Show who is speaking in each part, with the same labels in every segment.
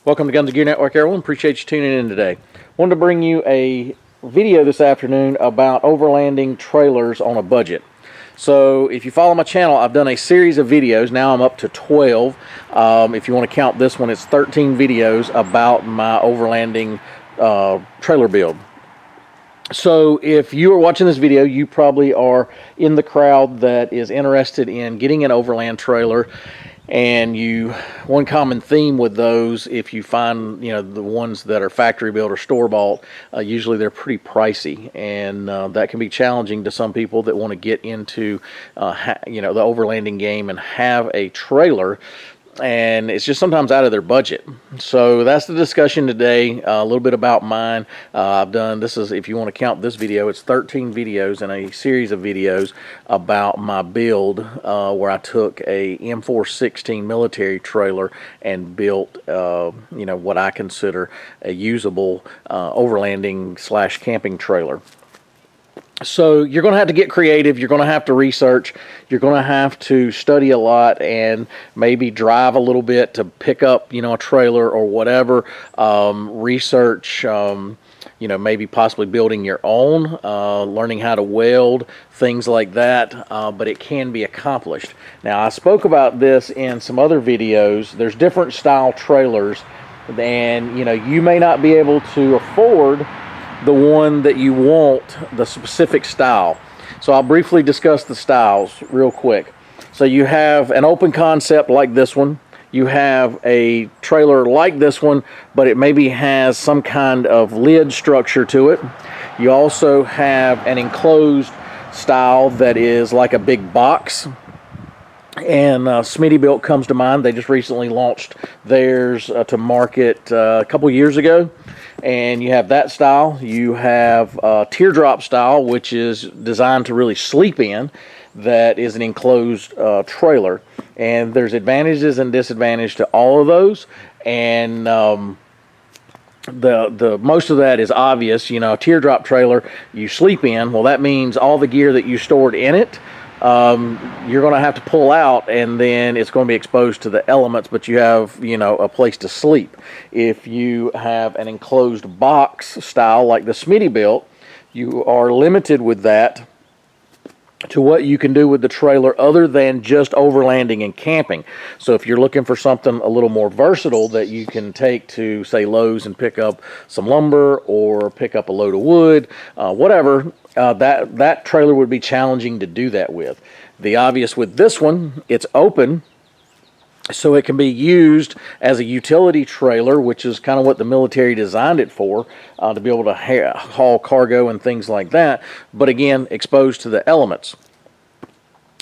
Speaker 1: Welcome to Guns and Gear Network, everyone. Appreciate you tuning in today. Wanted to bring you a video this afternoon about overlanding trailers on a budget. So if you follow my channel, I've done a series of videos. Now I'm up to 12. If you want to count this one, it's 13 videos about my overlanding trailer build. So if you are watching this video, you probably are in the crowd that is interested in getting an overland trailer. And one common theme with those, if you find, the ones that are factory built or store bought, usually they're pretty pricey, and that can be challenging to some people that want to get into, the overlanding game and have a trailer. And it's just sometimes out of their budget. So that's the discussion today. A little bit about mine. I've done, if you want to count this video, it's 13 videos in a series of videos about my build, where I took a M-416 military trailer and built, what I consider a usable overlanding / camping trailer. So you're going to have to get creative, you're going to have to research, you're going to have to study a lot and maybe drive a little bit to pick up, a trailer or whatever. Research, maybe possibly building your own, learning how to weld, things like that, but it can be accomplished. Now, I spoke about this in some other videos. There's different style trailers, and, you may not be able to afford the one that you want, the specific style. So I'll briefly discuss the styles real quick. So you have an open concept like this one. You have a trailer like this one, but it maybe has some kind of lid structure to it. You also have an enclosed style that is like a big box. And Smittybilt comes to mind. They just recently launched theirs to market a couple years ago. And you have that style. You have teardrop style, which is designed to really sleep in. That is an enclosed trailer. And there's advantages and disadvantages to all of those. And the most of that is obvious. A teardrop trailer you sleep in. Well, that means all the gear that you stored in it, you're going to have to pull out, and then it's going to be exposed to the elements, but you have, a place to sleep. If you have an enclosed box style like the Smittybilt, you are limited with that to what you can do with the trailer other than just overlanding and camping. So if you're looking for something a little more versatile that you can take to, say, Lowe's and pick up some lumber or pick up a load of wood, whatever, that trailer would be challenging to do that with. The obvious with this one, it's open, so it can be used as a utility trailer, which is kind of what the military designed it for, to be able to haul cargo and things like that, but again, exposed to the elements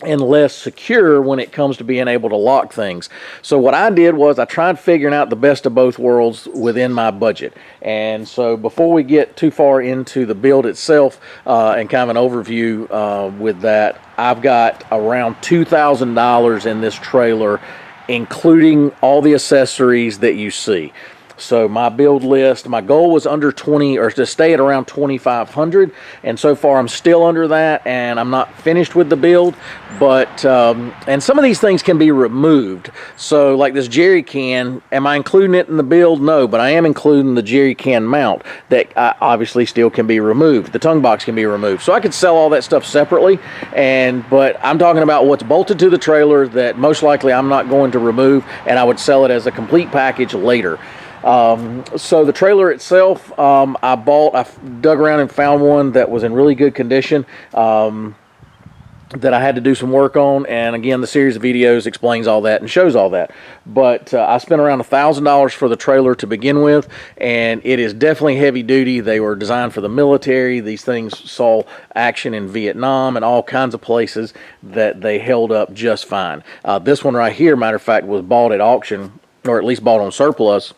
Speaker 1: and less secure when it comes to being able to lock things. So what I did was I tried figuring out the best of both worlds within my budget. And so before we get too far into the build itself and kind of an overview with that, I've got around $2,000 in this trailer, including all the accessories that you see. So my build list, my goal was under 20, or to stay at around 2,500, and so far I'm still under that, and I'm not finished with the build. But and some of these things can be removed. So like this jerry can, am I including it in the build? No, but I am including the jerry can mount that obviously still can be removed. The tongue box can be removed. So I could sell all that stuff separately, but I'm talking about what's bolted to the trailer that most likely I'm not going to remove, and I would sell it as a complete package later. So the trailer itself, I dug around and found one that was in really good condition, that I had to do some work on, and again, the series of videos explains all that and shows all that. But I spent around $1,000 for the trailer to begin with, and it is definitely heavy duty. They were designed for the military. These things saw action in Vietnam and all kinds of places that they held up just fine. This one right here, matter of fact, was bought at auction, or at least bought on surplus,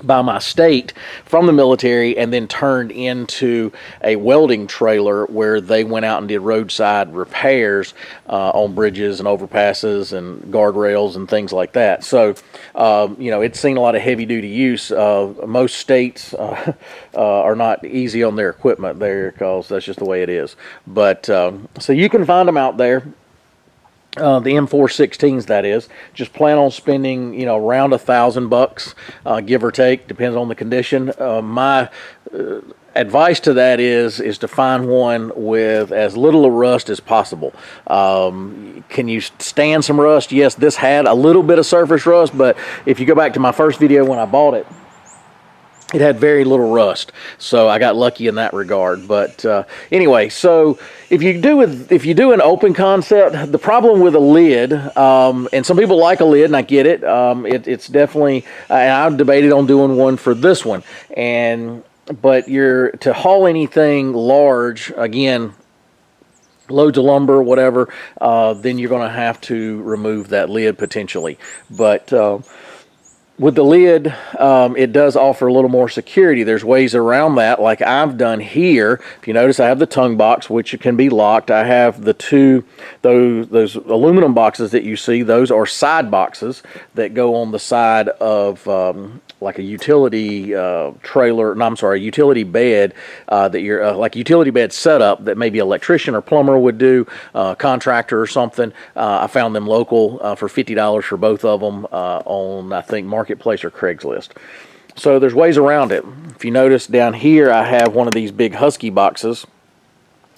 Speaker 1: by my state from the military, and then turned into a welding trailer where they went out and did roadside repairs on bridges and overpasses and guardrails and things like that. So it's seen a lot of heavy duty use. Most states are not easy on their equipment there, because that's just the way it is. But so you can find them out there. the M-416s, that is. Just plan on spending, you know, around $1,000, give or take, depends on the condition. My advice to that is to find one with as little of rust as possible. Can you stand some rust? Yes, this had a little bit of surface rust, but if you go back to my first video when I bought it, it had very little rust, so I got lucky in that regard. But anyway, so if you do an open concept, the problem with a lid, and some people like a lid, and I get it. It's definitely, and I've debated on doing one for this one, but to haul anything large, again, loads of lumber, whatever, then you're going to have to remove that lid potentially. But with the lid, it does offer a little more security. There's ways around that, like I've done here. If you notice, I have the tongue box, which can be locked. I have the those aluminum boxes that you see. Those are side boxes that go on the side of like a utility trailer. No, I'm sorry, utility bed that you're like utility bed setup that maybe an electrician or plumber would do, contractor or something. I found them local for $50 for both of them on, I think, Marketplace or Craigslist. So there's ways around it. If you notice down here, I have one of these big Husky boxes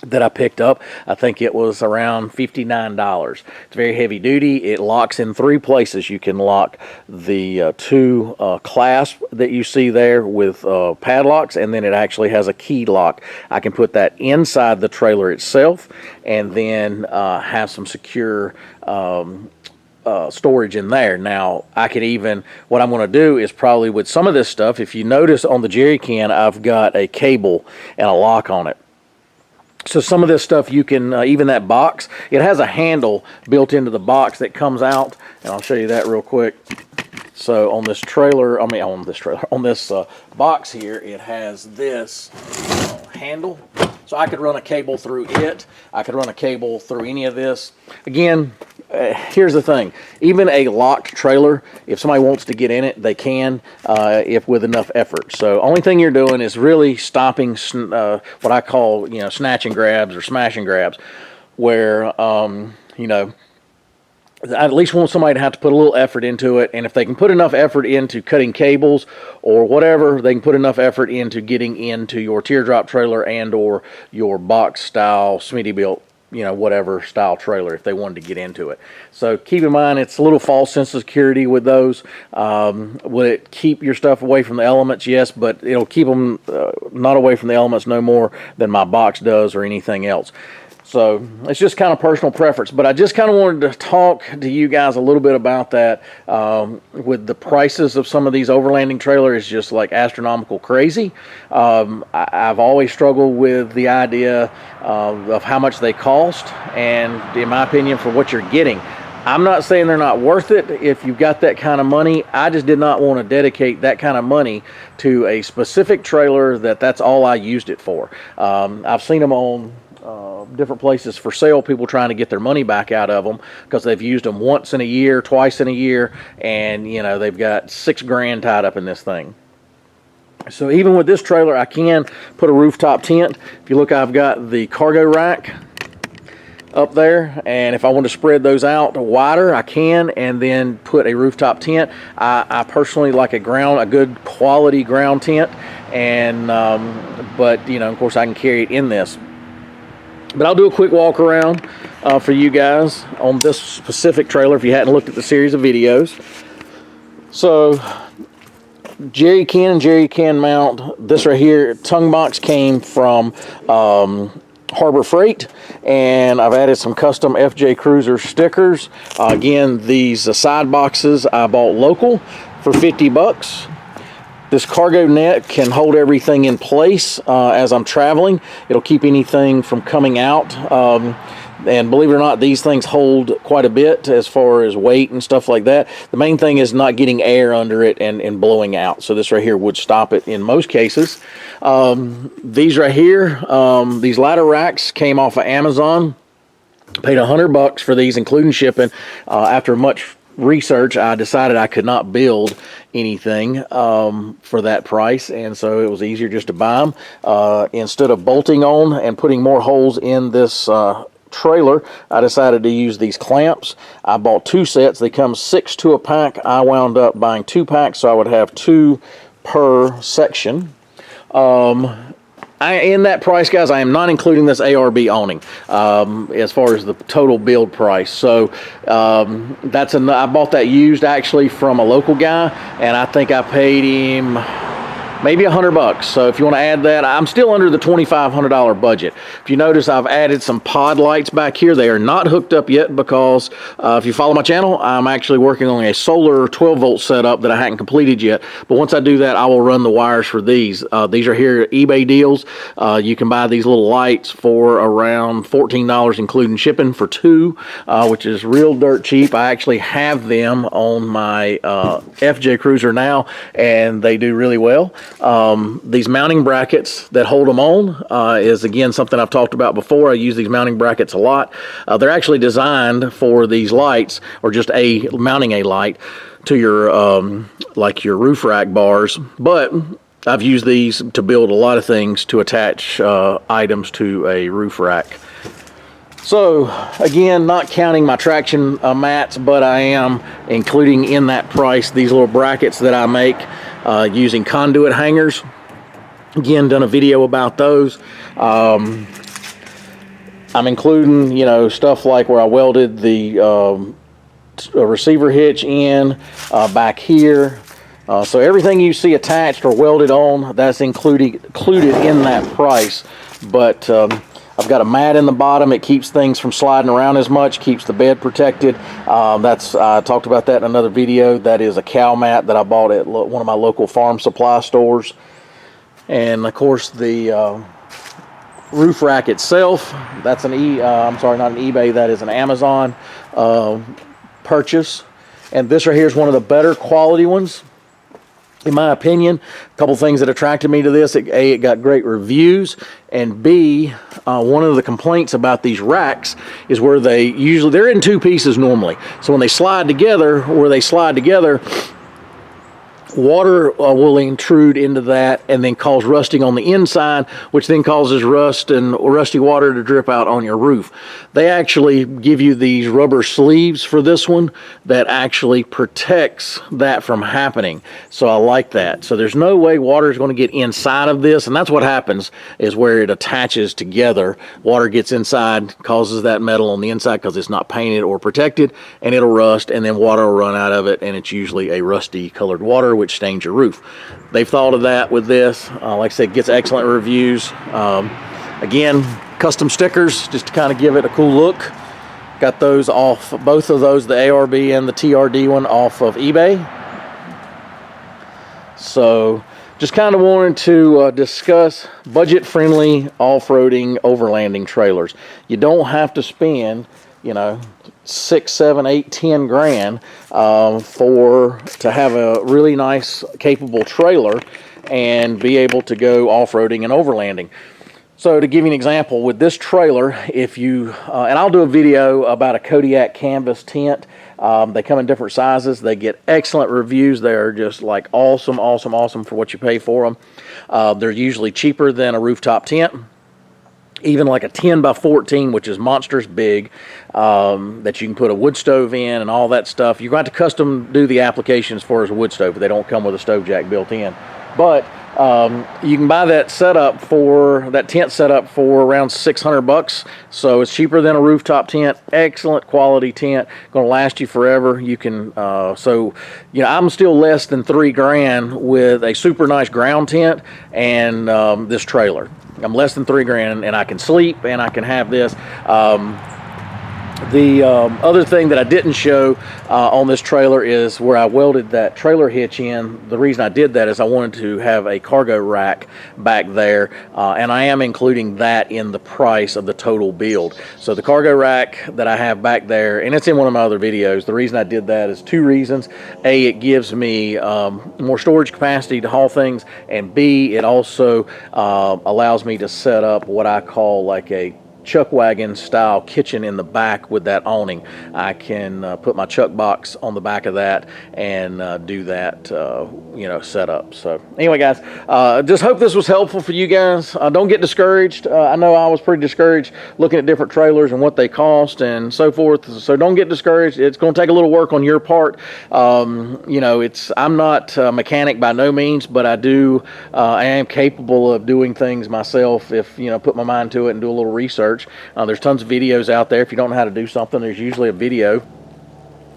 Speaker 1: that I picked up. I think it was around $59. It's very heavy duty. It locks in 3 places. You can lock the 2 clasps that you see there with padlocks, and then it actually has a key lock. I can put that inside the trailer itself and then have some secure storage in there. Now, I could even, what I'm going to do is probably with some of this stuff, if you notice on the jerry can, I've got a cable and a lock on it. So some of this stuff you can, even that box, it has a handle built into the box that comes out, and I'll show you that real quick. So on this trailer, on this box here, it has this handle. So I could run a cable through it. I could run a cable through any of this. Again, here's the thing. Even a locked trailer, if somebody wants to get in it, they can, if with enough effort. So only thing you're doing is really stopping what I call, you know, snatch and grabs or smash and grabs, where, you know, I at least want somebody to have to put a little effort into it, and if they can put enough effort into cutting cables or whatever, they can put enough effort into getting into your teardrop trailer and or your box style Smittybilt, you know, whatever style trailer, if they wanted to get into it. So keep in mind, it's a little false sense of security with those. Will it keep your stuff away from the elements? Yes, but it'll keep them not away from the elements no more than my box does or anything else. So it's just kind of personal preference, but I just kind of wanted to talk to you guys a little bit about that. With the prices of some of these overlanding trailers, it's just like astronomical crazy. I've always struggled with the idea of how much they cost, and in my opinion, for what you're getting. I'm not saying they're not worth it if you've got that kind of money. I just did not want to dedicate that kind of money to a specific trailer that's all I used it for. I've seen them on different places for sale, people trying to get their money back out of them because they've used them once in a year, twice in a year, and you know, they've got $6 grand tied up in this thing. So even with this trailer, I can put a rooftop tent. If you look, I've got the cargo rack up there, and if I want to spread those out wider, I can, and then put a rooftop tent. I personally like a good quality ground tent, and but you know, of course, I can carry it in this. But I'll do a quick walk around for you guys on this specific trailer if you hadn't looked at the series of videos. So jerry can and jerry can mount. This right here, tongue box, came from Harbor Freight, and I've added some custom FJ Cruiser stickers. Again, these side boxes I bought local for $50. This cargo net can hold everything in place as I'm traveling. It'll keep anything from coming out. And believe it or not, these things hold quite a bit as far as weight and stuff like that. The main thing is not getting air under it and blowing out. So this right here would stop it in most cases. These right here, these ladder racks came off of Amazon. Paid $100 for these, including shipping. After much research, I decided I could not build anything for that price, and so it was easier just to buy them instead of bolting on and putting more holes in this trailer, I decided to use these clamps. I bought 2 sets. They come 6 to a pack. I wound up buying 2 packs, so I would have 2 per section. In that price, guys, I am not including this ARB awning as far as the total build price. So I bought that used actually from a local guy, and I think I paid him maybe $100. So if you want to add that, I'm still under the $2,500 budget. If you notice, I've added some pod lights back here. They are not hooked up yet because if you follow my channel, I'm actually working on a solar 12-volt setup that I haven't completed yet. But once I do that, I will run the wires for these. These are here at eBay deals. You can buy these little lights for around $14, including shipping, for 2, which is real dirt cheap. I actually have them on my FJ Cruiser now, and they do really well. These mounting brackets that hold them on is, again, something I've talked about before. I use these mounting brackets a lot. They're actually designed for these lights, or just mounting a light to your like your roof rack bars, but I've used these to build a lot of things to attach items to a roof rack. So again, not counting my traction mats, but I am including in that price these little brackets that I make using conduit hangers. Again, done a video about those. I'm including, stuff like where I welded the receiver hitch in back here. So everything you see attached or welded on, that's included in that price. But I've got a mat in the bottom. It keeps things from sliding around as much, keeps the bed protected. I talked about that in another video. That is a cow mat that I bought at one of my local farm supply stores. And of course the roof rack itself, that's I'm sorry, not an eBay, that is an Amazon purchase. And this right here is one of the better quality ones, in my opinion. A couple things that attracted me to this: A, it got great reviews, and B, one of the complaints about these racks is where they're in 2 pieces normally. So when they slide together, water will intrude into that and then cause rusting on the inside, which then causes rust and rusty water to drip out on your roof. They actually give you these rubber sleeves for this one that actually protects that from happening. So I like that. So there's no way water is going to get inside of this, and that's what happens, is where it attaches together. Water gets inside, causes that metal on the inside because it's not painted or protected, and it'll rust, and then water will run out of it, and it's usually a rusty colored water, which stains your roof. They've thought of that with this. Like I said, gets excellent reviews. Again, custom stickers just to kind of give it a cool look. Got those off, both of those, the ARB and the TRD one, off of eBay. So just kind of wanted to discuss budget-friendly off-roading overlanding trailers. You don't have to spend, 6, 7, 8, 10 grand to have a really nice, capable trailer and be able to go off-roading and overlanding. So to give you an example, with this trailer, if you, and I'll do a video about a Kodiak canvas tent. They come in different sizes. They get excellent reviews. They're just like awesome, awesome, awesome for what you pay for them. They're usually cheaper than a rooftop tent. Even like a 10 by 14, which is monstrous big, that you can put a wood stove in and all that stuff. You're going to have to custom do the applications for as a wood stove. They don't come with a stove jack built in. But you can buy that tent setup for around $600. So it's cheaper than a rooftop tent. Excellent quality tent, going to last you forever. You can I'm still less than $3 grand with a super nice ground tent and this trailer. I'm less than $3 grand, and I can sleep and I can have this. The other thing that I didn't show on this trailer is where I welded that trailer hitch in. The reason I did that is I wanted to have a cargo rack back there, and I am including that in the price of the total build. So the cargo rack that I have back there, and it's in one of my other videos, the reason I did that is 2 reasons. A, it gives me more storage capacity to haul things, and B, it also allows me to set up what I call like a chuck wagon style kitchen in the back with that awning. I can put my chuck box on the back of that and do that, you know, setup. So anyway, guys, just hope this was helpful for you guys. Don't get discouraged. I know I was pretty discouraged looking at different trailers and what they cost and so forth. So don't get discouraged. It's going to take a little work on your part. You know, I'm not a mechanic by no means, but I am capable of doing things myself if, you know, put my mind to it and do a little research. There's tons of videos out there. If you don't know how to do something, there's usually a video.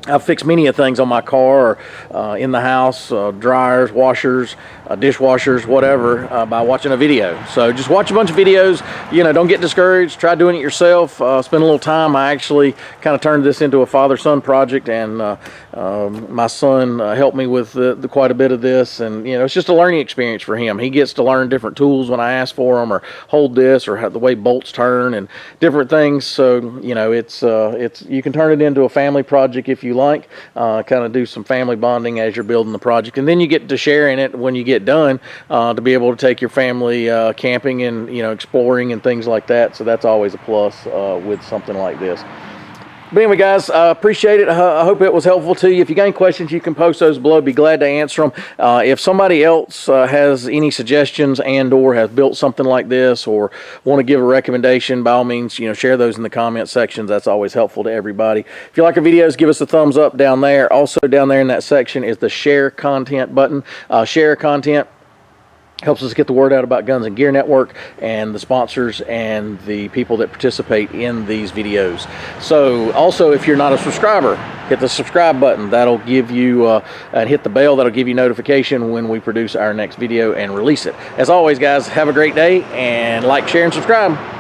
Speaker 1: I've fixed many of things on my car or in the house, dryers, washers, dishwashers, whatever, by watching a video. So just watch a bunch of videos. You know, don't get discouraged. Try doing it yourself. Spend a little time. I actually kind of turned this into a father-son project, and my son helped me with quite a bit of this. And, you know, it's just a learning experience for him. He gets to learn different tools when I ask for them, or hold this, or how the way bolts turn and different things. So, you know, it's you can turn it into a family project if you like, kind of do some family bonding as you're building the project, and then you get to share in it when you get done, to be able to take your family camping and, you know, exploring and things like that. So that's always a plus with something like this. But anyway, guys, I appreciate it. I hope it was helpful to you. If you got any questions, you can post those below. Be glad to answer them. If somebody else has any suggestions and or has built something like this, or want to give a recommendation, by all means, you know, share those in the comment sections. That's always helpful to everybody. If you like our videos, give us a thumbs up down there. Also down there in that section is the share content button. Share content helps us get the word out about Guns and Gear Network and the sponsors and the people that participate in these videos. So also, if you're not a subscriber, hit the subscribe button. That'll give you, and hit the bell. That'll give you notification when we produce our next video and release it. As always, guys, have a great day, and like, share, and subscribe.